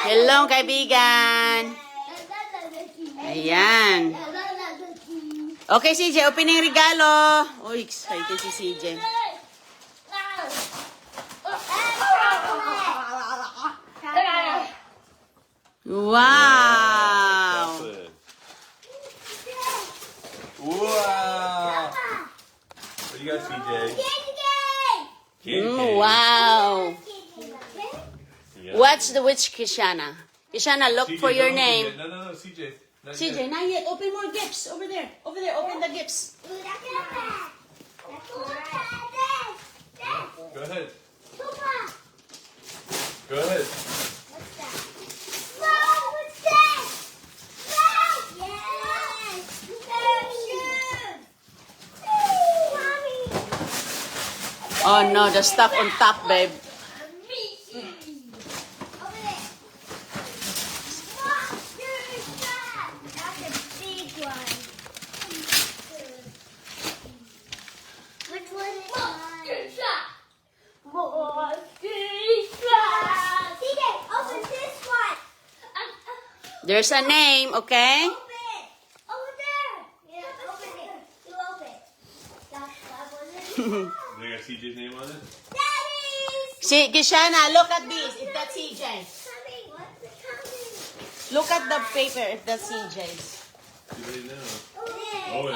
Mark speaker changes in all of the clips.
Speaker 1: Hello, kaibigan. Ayan. Okay, CJ, open yung regalo. Uy, excited si CJ. Wow!
Speaker 2: Wow! What do you got, CJ?
Speaker 1: Wow!
Speaker 2: Yeah.
Speaker 1: What's the which, Kishana? Kishana, look
Speaker 2: CJ,
Speaker 1: for your
Speaker 2: don't open
Speaker 1: name.
Speaker 2: yet. No, CJ. Not
Speaker 1: CJ,
Speaker 2: yet.
Speaker 1: not yet. Open more gifts. Over there. Over there. Open the gifts.
Speaker 2: Go ahead. Go ahead. Oh no, the stuff on top, babe. There's a name, okay? They got CJ's name on it?
Speaker 1: See, Kishana, look at this. If that's CJ. Look at the paper if that's CJ's.
Speaker 2: You already know.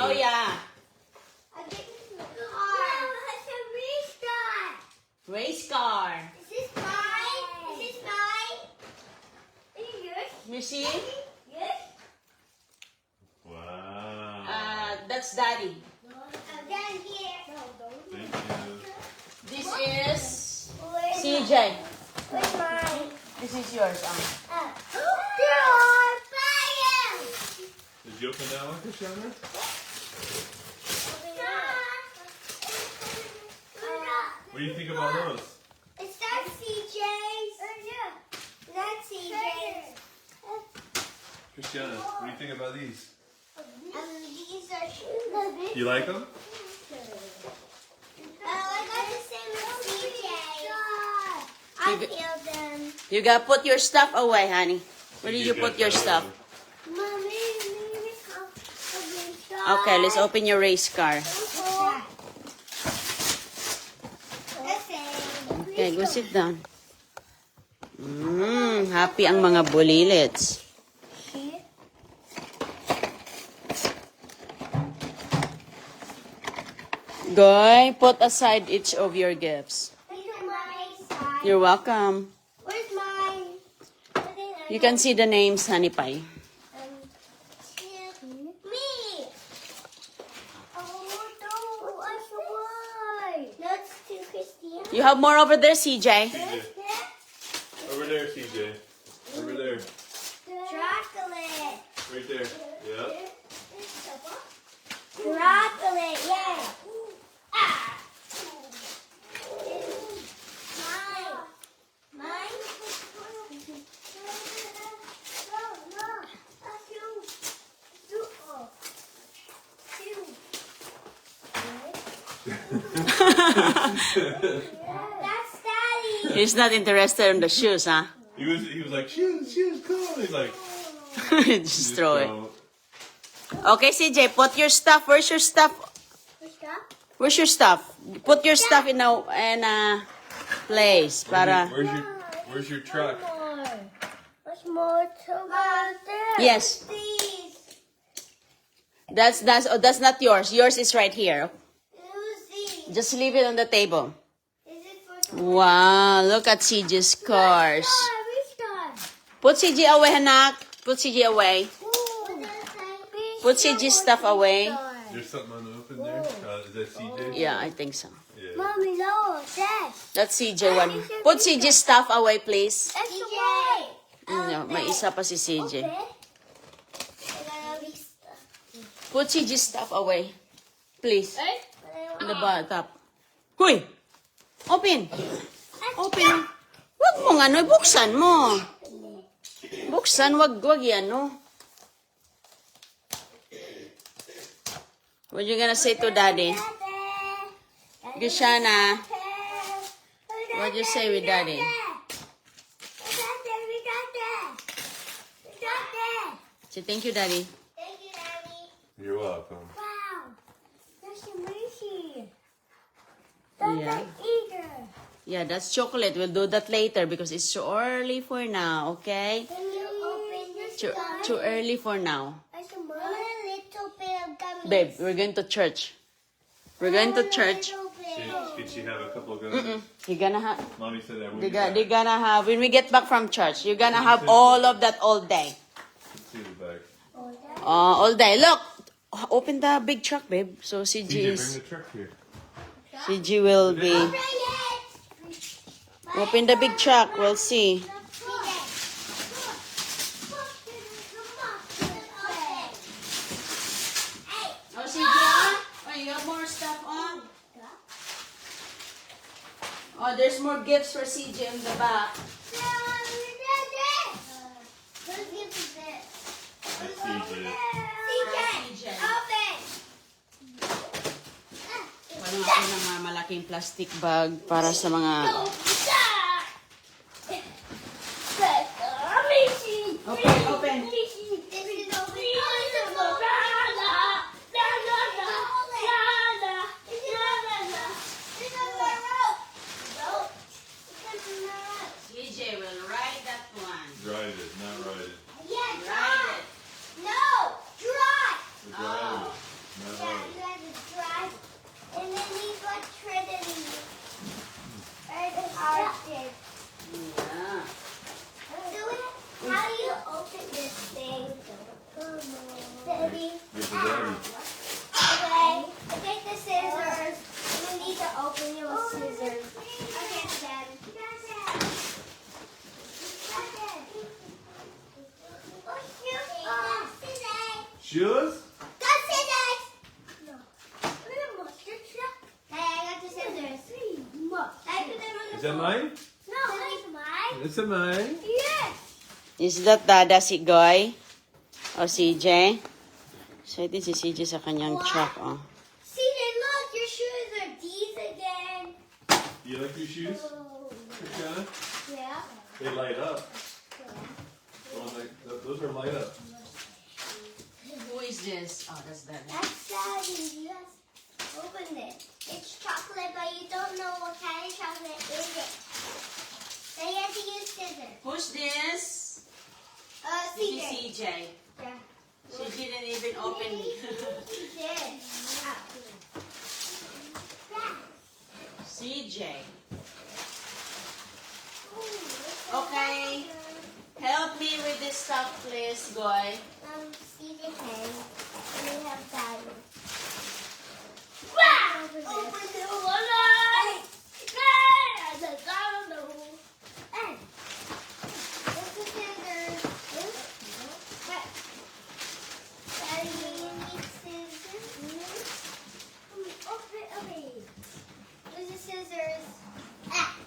Speaker 1: Oh yeah. Race car. You see?
Speaker 2: Wow.
Speaker 1: That's Daddy.
Speaker 2: Thank you.
Speaker 1: This is CJ. This is yours.
Speaker 2: Did you open that one, Kashana? What do you think about those?
Speaker 3: Is that CJ's? That's CJ's.
Speaker 2: Christiana, what do you think about these?
Speaker 3: These are shoes.
Speaker 2: You like them?
Speaker 3: I got the same as CJ. I feel them.
Speaker 1: You gotta put your stuff away, honey. Where did you put your stuff?
Speaker 3: Mommy,
Speaker 1: Okay, let's open your race car. Okay, go sit down. Happy ang mga bulilits. Goy, put aside each of your gifts. You're welcome.
Speaker 3: Where's mine?
Speaker 1: You can see the names, honey pie.
Speaker 3: Me. Oh no, I forgot. That's to Christian.
Speaker 1: You have more over there, CJ.
Speaker 2: CJ. Over there, CJ. Over there.
Speaker 3: Chocolate.
Speaker 2: Right there. Yep.
Speaker 3: Chocolate, yeah. Ah. Mine. No. That's you. That's Daddy.
Speaker 1: He's not interested in the shoes, huh?
Speaker 2: He was like, shoes, cool. He's like,
Speaker 1: Just throw it. Okay, CJ, put your stuff. Where's your stuff? Where's your stuff? Put your stuff in a place para.
Speaker 2: Where's your truck?
Speaker 3: What's more to there?
Speaker 1: Yes.
Speaker 3: These.
Speaker 1: That's not yours. Yours is right here.
Speaker 3: Who's these?
Speaker 1: Just leave it on the table.
Speaker 3: Is it for
Speaker 1: Wow, look at CJ's cars.
Speaker 3: Restart.
Speaker 1: Put CJ away, Hanak. Put CJ away. Put CJ's stuff away.
Speaker 2: There's something unopened there. Is that CJ?
Speaker 1: Yeah, I think so.
Speaker 2: Yeah.
Speaker 3: Mommy, no, Dad.
Speaker 1: That's CJ one. Put CJ's stuff away, please.
Speaker 3: That's CJ.
Speaker 1: No, may isa pa si CJ. Put CJ's stuff away. Please. In the top. Huy! Open! Open. Wag mong ano, buksan mo. Buksan, wag yan, no? What you gonna say to Daddy? Gishana, what you say with Daddy? Say thank you, Daddy.
Speaker 3: Thank you, Daddy.
Speaker 2: You're welcome.
Speaker 3: Wow. There's some Hershey.
Speaker 1: Yeah.
Speaker 3: Eater.
Speaker 1: Yeah, that's chocolate. We'll do that later because it's too early for now, okay?
Speaker 3: Can you open this
Speaker 1: Too early for now.
Speaker 3: I want a little bit of gummies.
Speaker 1: Babe, we're going to church. We're going to church.
Speaker 2: Did she have a couple of gummies?
Speaker 1: You're gonna have...
Speaker 2: Mommy said that.
Speaker 1: They're gonna have... When we get back from church, you're gonna have all of that all day.
Speaker 2: Let's see the bag.
Speaker 1: All day. Look! Open the big truck, babe. So
Speaker 2: CJ,
Speaker 1: CG
Speaker 2: bring
Speaker 1: is...
Speaker 2: the truck here.
Speaker 1: CG will be... Open the big truck. We'll see. Oh, CG, oh, you have more stuff on? Oh, there's more gifts for CJ in the back.
Speaker 2: CJ.
Speaker 1: Walang ako ng mga malaking plastic bag para sa mga... Okay, open. CJ will ride that one.
Speaker 2: Drive it, not ride it.
Speaker 1: Ride it.
Speaker 2: We're driving it, not ride it.
Speaker 3: And then he's like Trinity. Or the Arctic.
Speaker 1: Yeah.
Speaker 3: How do you open this thing? Daddy.
Speaker 2: Get the daddy.
Speaker 3: Okay. Take the scissors. You need to open it with scissors. Okay, Dad.
Speaker 2: Shoes?
Speaker 3: Got scissors! No. Hey, I got the scissors. I put them on the
Speaker 2: Is that
Speaker 3: floor.
Speaker 2: mine?
Speaker 3: No, it's mine.
Speaker 2: Is it mine?
Speaker 3: Yes.
Speaker 1: Is that Dada si Goy? O CJ? So ito si CJ sa kanyang truck, oh.
Speaker 3: CJ, look, your shoes are these again.
Speaker 2: You like your shoes, Christiana?
Speaker 3: Yeah.
Speaker 2: They light up. Those are light up.
Speaker 1: Who is this? Oh, that's Dada.
Speaker 3: That's Daddy. Yes. Open it. It's chocolate, but you don't know what kind of chocolate is it. Then you have to use scissors.
Speaker 1: Who's this? This
Speaker 3: CJ.
Speaker 1: is CJ.
Speaker 3: Yeah.
Speaker 1: She didn't even open it.
Speaker 3: He did.
Speaker 1: CJ. Okay. Help me with this stuff, please, Goy.
Speaker 3: CJ can. And we have Daddy. Open the one. Hey. This is scissors. Daddy, you need scissors. Open. Where's the scissors?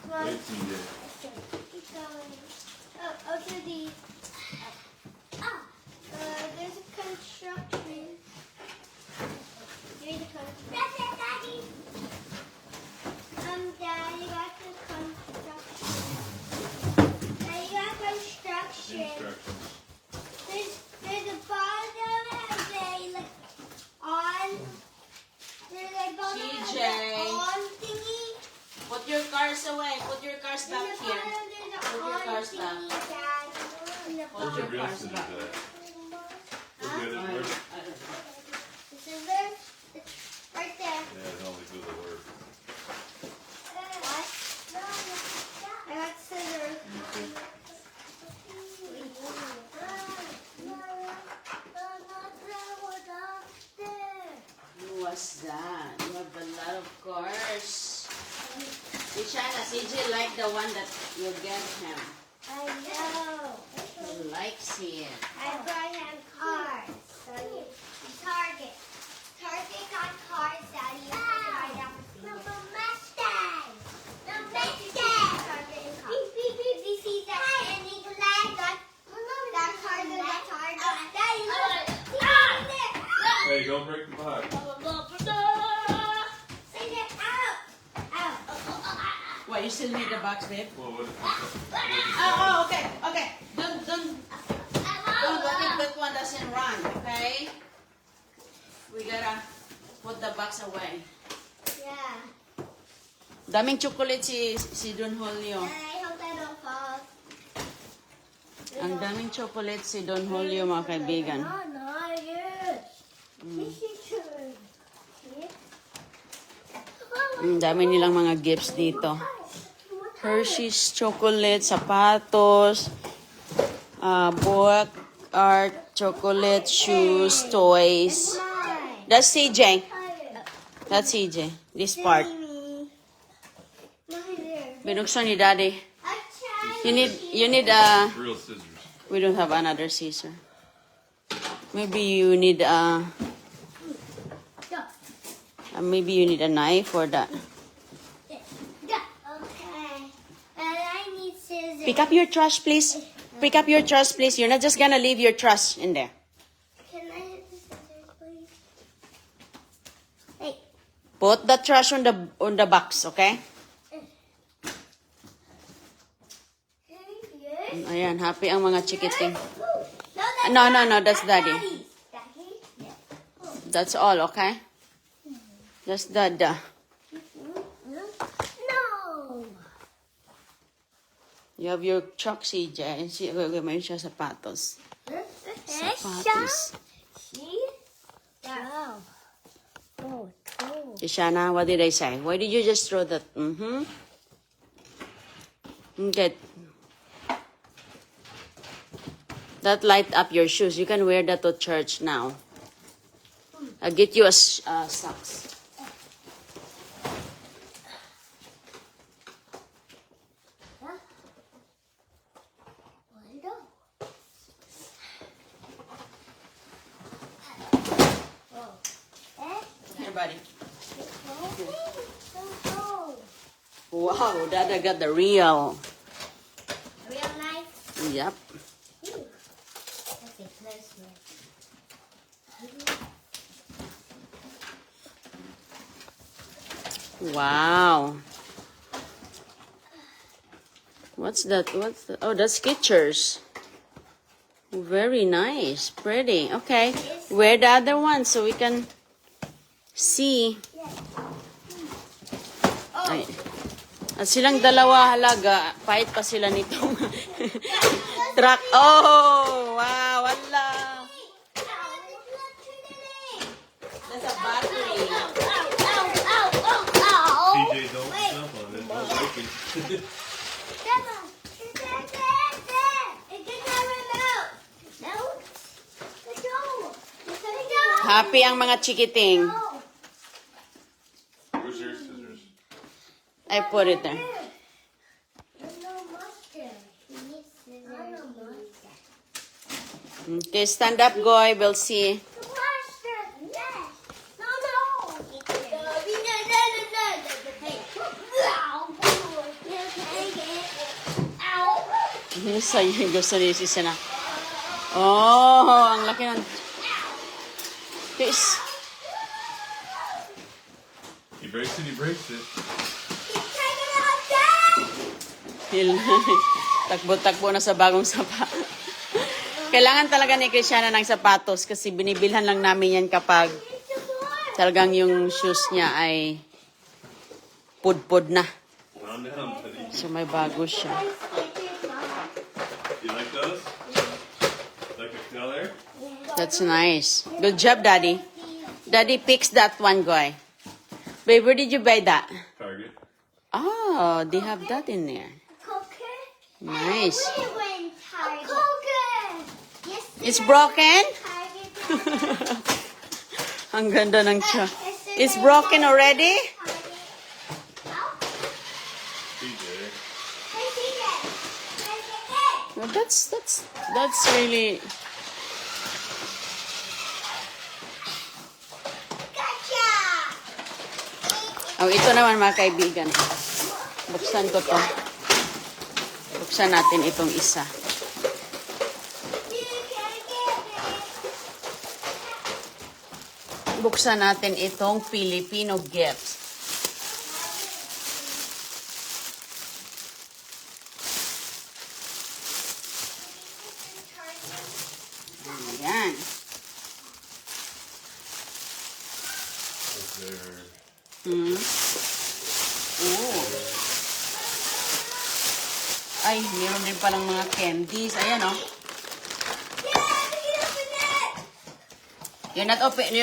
Speaker 3: Come on.
Speaker 2: Hey, CJ.
Speaker 3: Keep going. Oh, to the. There's a construction. Here's the construction. That's it, Daddy. Daddy got the construction. Daddy got construction.
Speaker 2: Instructions.
Speaker 3: There's a bottom and a like on. There's a bottom
Speaker 1: CJ.
Speaker 3: and a on thingy.
Speaker 1: Put your cars away. Put your cars back
Speaker 3: There's a
Speaker 1: here.
Speaker 3: bottom, there's a
Speaker 1: Put your
Speaker 3: on
Speaker 1: cars
Speaker 3: thingy,
Speaker 1: back.
Speaker 3: Dad. And the
Speaker 1: Put
Speaker 2: Where's
Speaker 1: your
Speaker 2: the real
Speaker 1: cars
Speaker 2: scissors
Speaker 1: back.
Speaker 2: at?
Speaker 3: Huh?
Speaker 2: Where's the other-
Speaker 3: The scissors? It's right there.
Speaker 2: Yeah, it only do the work.
Speaker 3: What? I got scissors.
Speaker 1: Who was that? You have a lot of cars. Ishana, CJ like the one that you get him.
Speaker 3: I know.
Speaker 1: He likes it.
Speaker 3: I brought him cars. So Target. Target got cars, Daddy. You can buy them. No, Mustang. No, Mustang. Target and cars. Beep, beep, beep. Do you see that standing flag? That car is that Target. Daddy, look.
Speaker 2: Hey, don't break the box.
Speaker 3: Send it out. Out.
Speaker 1: What, you still need the box, babe?
Speaker 2: Well, what
Speaker 1: Oh, okay. Don't let it, that one doesn't put the box away.
Speaker 3: Yeah.
Speaker 1: Daming chocolate si Don Julio.
Speaker 3: And I hope I don't fall.
Speaker 1: Ang daming chocolate si Don Julio, mga kaibigan.
Speaker 3: No, yes. This is true.
Speaker 1: Ang dami nilang mga gifts dito. Hershey's chocolate, sapatos, book, art, chocolate, shoes, toys. That's CJ. That's CJ. This part. Binuksan ni Daddy. You need
Speaker 2: Real scissors.
Speaker 1: we don't have another scissor. Maybe you need maybe you need a knife for that.
Speaker 3: Okay. And I need scissors.
Speaker 1: Pick up your trash, please. Pick up your trash, please. You're not just gonna leave your trash in there.
Speaker 3: Can I have the scissors, please? Hey.
Speaker 1: Put the trash on the box, okay?
Speaker 3: Yes.
Speaker 1: Ayan, happy ang mga chikiting.
Speaker 3: No,
Speaker 1: No, that's Daddy.
Speaker 3: Daddy?
Speaker 1: That's all, okay? That's Dada.
Speaker 3: No.
Speaker 1: You have your truck, CJ. And may siya sapatos. Sapatos.
Speaker 3: See? Wow. Oh, cool.
Speaker 1: Shana, what did I say? Why did you just throw that? Okay. That light up your shoes. You can wear that to church now. I'll get you a socks. Here, buddy. Wow, Dada got the real.
Speaker 3: Real nice.
Speaker 1: Yep.
Speaker 3: That's a close one.
Speaker 1: Wow. What's that? Oh, that's Skechers. Very nice. Pretty. Okay. Wear the other one so we can see. Ay. At silang dalawa halaga, pahit pa sila nitong truck. Oh, wow, wala. That's a battery.
Speaker 2: TJ, don't jump on it. Don't break it.
Speaker 1: Happy ang mga chikiting.
Speaker 2: Where's your scissors?
Speaker 1: I put it there. Okay, stand up, Goy. We'll see. Sa'yo gusto ni Sisa na. Oh, ang laki ng... Please.
Speaker 2: He breaks it, he breaks it.
Speaker 1: Takbo-takbo na sa bagong sapa. Kailangan talaga ni Christiana ng sapatos kasi binibilhan lang namin yan kapag talagang yung shoes niya ay pudpud na.
Speaker 2: Calm down, buddy.
Speaker 1: So may bago siya.
Speaker 2: You like those? Like the color?
Speaker 1: That's nice. Good job, Daddy. Daddy picks that one, Goy. Babe, where did you buy that?
Speaker 2: Target.
Speaker 1: Oh, they have that in there. Nice. It's broken? Ang ganda ng siya. It's broken already?
Speaker 2: TJ.
Speaker 1: Well, that's really... Oh, ito naman mga kaibigan. Buksan ko to. Buksan natin itong isa. Buksan natin itong Filipino gifts. Ayan. Oh. Ay, meron din palang mga candies. Ayan, oh. You're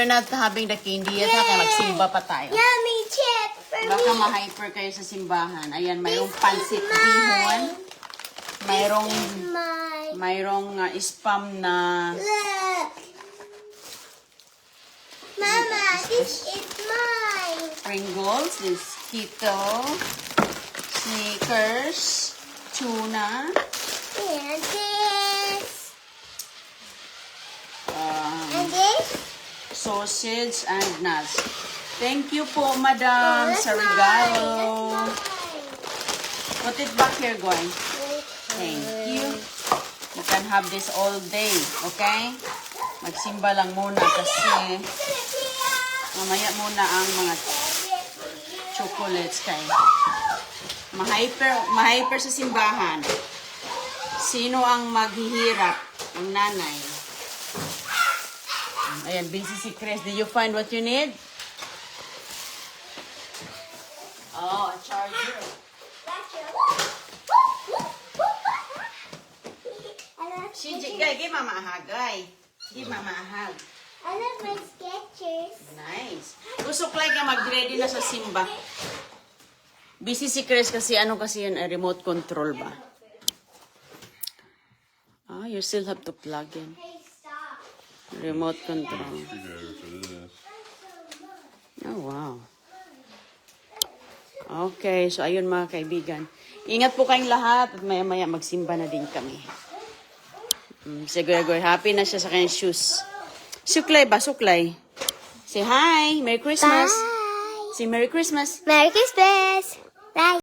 Speaker 1: not having the candy yet, ha? Kaya magsimba pa tayo.
Speaker 3: Yummy chip for
Speaker 1: Baka
Speaker 3: me.
Speaker 1: ma-hyper kayo sa simbahan. Ayan, mayroong
Speaker 3: This
Speaker 1: pansit
Speaker 3: is mine.
Speaker 1: bihon. Mayroong,
Speaker 3: Mine.
Speaker 1: mayroong spam na
Speaker 3: Look. Mama, this is mine.
Speaker 1: Pringles, this keto, Snickers, tuna,
Speaker 3: And this.
Speaker 1: um,
Speaker 3: And this.
Speaker 1: sausage, and nuts. Thank you po, madam,
Speaker 3: That's
Speaker 1: sa
Speaker 3: mine.
Speaker 1: regalo.
Speaker 3: That's
Speaker 1: Put it back here, Goy.
Speaker 3: mine.
Speaker 1: Thank you. You can have this all day, okay? Magsimba lang muna kasi mamaya muna ang mga chocolates kayo. Ma-hyper sa simbahan. Sino ang maghihirap? Ang nanay. Ayan, busy si Chris. Did you find what you need? Oh, a charger. Give mama a hug, guy. Give mama a hug.
Speaker 3: I love my Skechers.
Speaker 1: Nice. Gusto ko like mag-ready na sa simba. Busy si Chris kasi ano kasi yun, remote control ba? Ah, you still have to plug in.
Speaker 3: Hey, stop.
Speaker 1: Remote control.
Speaker 2: Screwdriver for this.
Speaker 1: Oh, wow. Okay, so ayun mga kaibigan. Ingat po kayong lahat at maya-maya magsimba na din kami. Siguro, happy na siya sa kanyang shoes. Suklay ba? Suklay. Say hi. Merry Christmas.
Speaker 3: Bye.
Speaker 1: Say Merry Christmas.
Speaker 3: Merry Christmas. Bye.